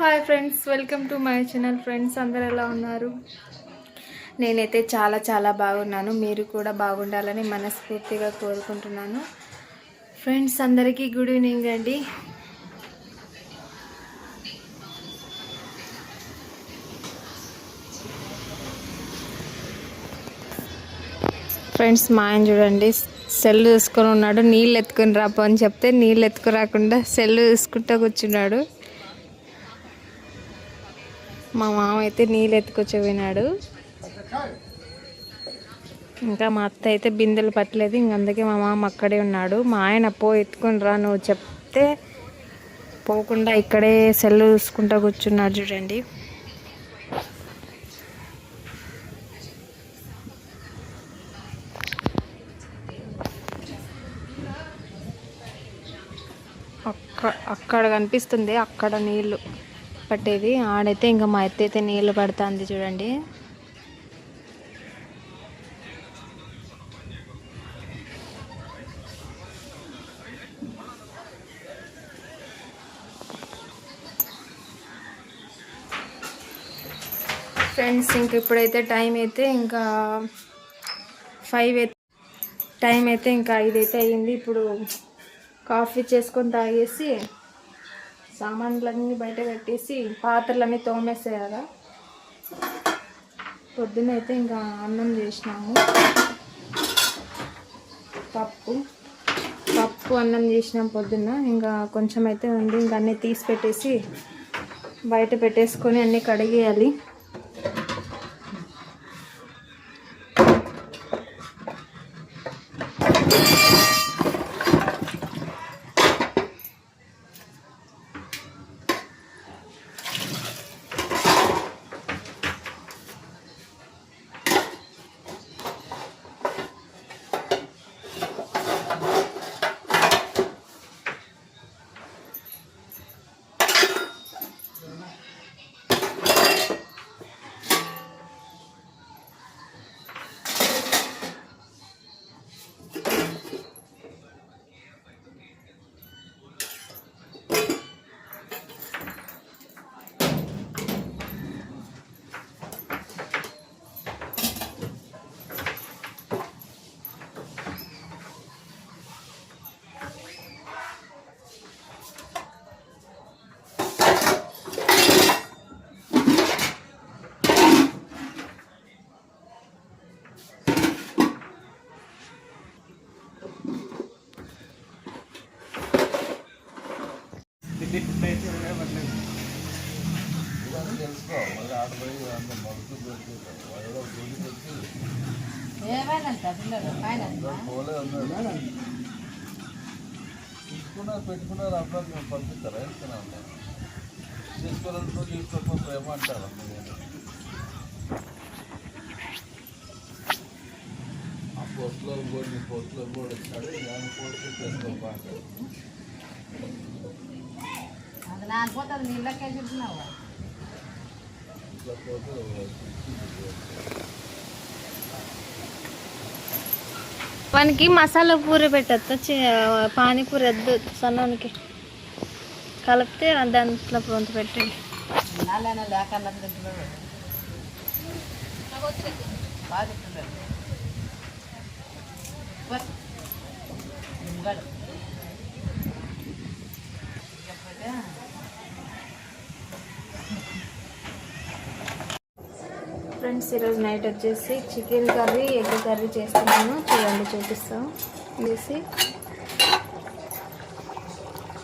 Hi friends, welcome to my channel. Friends అందరు ఎలా ఉన్నారు? నేనైతే చాలా బాగున్నాను. మీరు కూడా బాగుండాలని మనస్ఫూర్తిగా కోరుకుంటున్నాను. ఫ్రెండ్స్ అందరికీ గుడ్ ఈవినింగ్ అండి. ఫ్రెండ్స్ మా ఆయన చూడండి, సెల్ చూసుకొని ఉన్నాడు. నీళ్ళు ఎత్తుకొని రాపో అని చెప్తే నీళ్ళు ఎత్తుకురాకుండా సెల్ చూసుకుంటూ కూర్చున్నాడు. మా మామ అయితే నీళ్ళు ఎత్తుకొచ్చిపోయినాడు. ఇంకా మా అత్త అయితే బిందెలు పట్టలేదు. ఇంక అందుకే మా మామ అక్కడే ఉన్నాడు. మా ఆయన ఎత్తుకొని రా నువ్వు చెప్తే పోకుండా ఇక్కడే సెల్ చూసుకుంటూ కూర్చున్నాడు చూడండి. అక్కడ కనిపిస్తుంది, అక్కడ నీళ్ళు పట్టేది. ఆడైతే ఇంకా మా అత్త అయితే నీళ్ళు పడుతుంది చూడండి. ఫ్రెండ్స్ ఇంక ఇప్పుడైతే టైం అయితే ఇంకా 5 టైం అయితే ఇంకా 5 అయితే అయ్యింది. ఇప్పుడు కాఫీ చేసుకొని తాగేసి సామాన్లన్నీ బయట పెట్టేసి పాత్రలన్నీ తోమేసేయాలా. పొద్దున్న అయితే ఇంకా అన్నం చేసినాము, పప్పు అన్నం చేసినాం పొద్దున్న. ఇంకా కొంచెం అయితే ఉంది, ఇంకా అన్నీ తీసి పెట్టేసి బయట పెట్టేసుకొని అన్నీ కడిగేయాలి. పెట్టుకున్నారు అప్పుడు మేము పంపిస్తారా ఇస్తున్నాం తీసుకోవాలంటూ తీసుకోకపోతే ప్రేమ అంటారు. ఆ పోస్టులో కూడా వచ్చాడు, దాని పోస్ట్ చేసుకోమంటారు. వానికి మసాలా పూరి పెట్టచ్చు, పానీపూరి వద్దు. సన్నానికి కలిపితే దాంట్లో పొంత పెట్టండి. ఫ్రెండ్స్ ఈరోజు నైట్ వచ్చేసి చికెన్ కర్రీ, ఎగ్ కర్రీ చేస్తున్నాను. చూడండి చూపిస్తాం. వేసి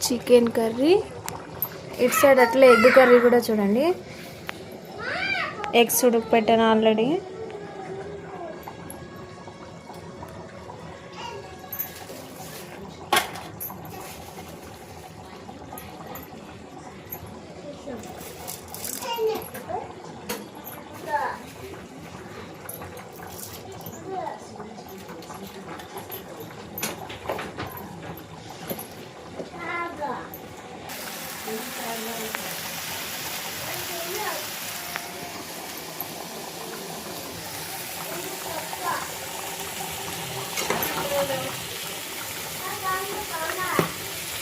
చికెన్ కర్రీ, ఇటు సైడ్ అట్లా ఎగ్ కర్రీ కూడా చూడండి. ఎగ్స్ ఉడక పెట్టాను ఆల్రెడీ.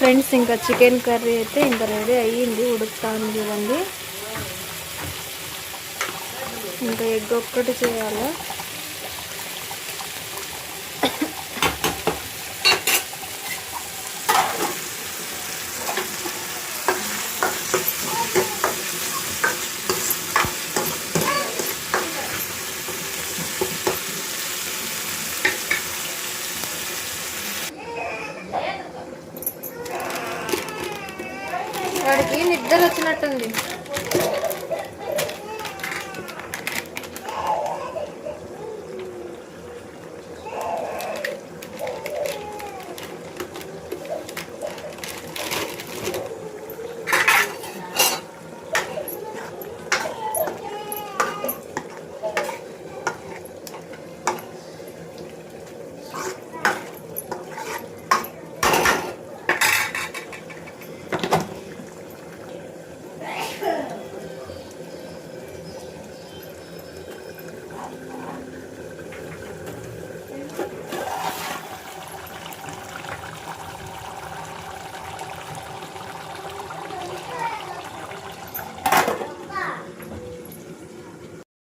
ఫ్రెండ్స్ ఇంకా చికెన్ కర్రీ అయితే ఇంకా రెడీ అయ్యింది, ఉడుకుతాను చూడండి. ఇంకా ఎగ్ ఒక్కటి చేయాలి. వాడికి నిద్ర వచ్చినట్టుంది.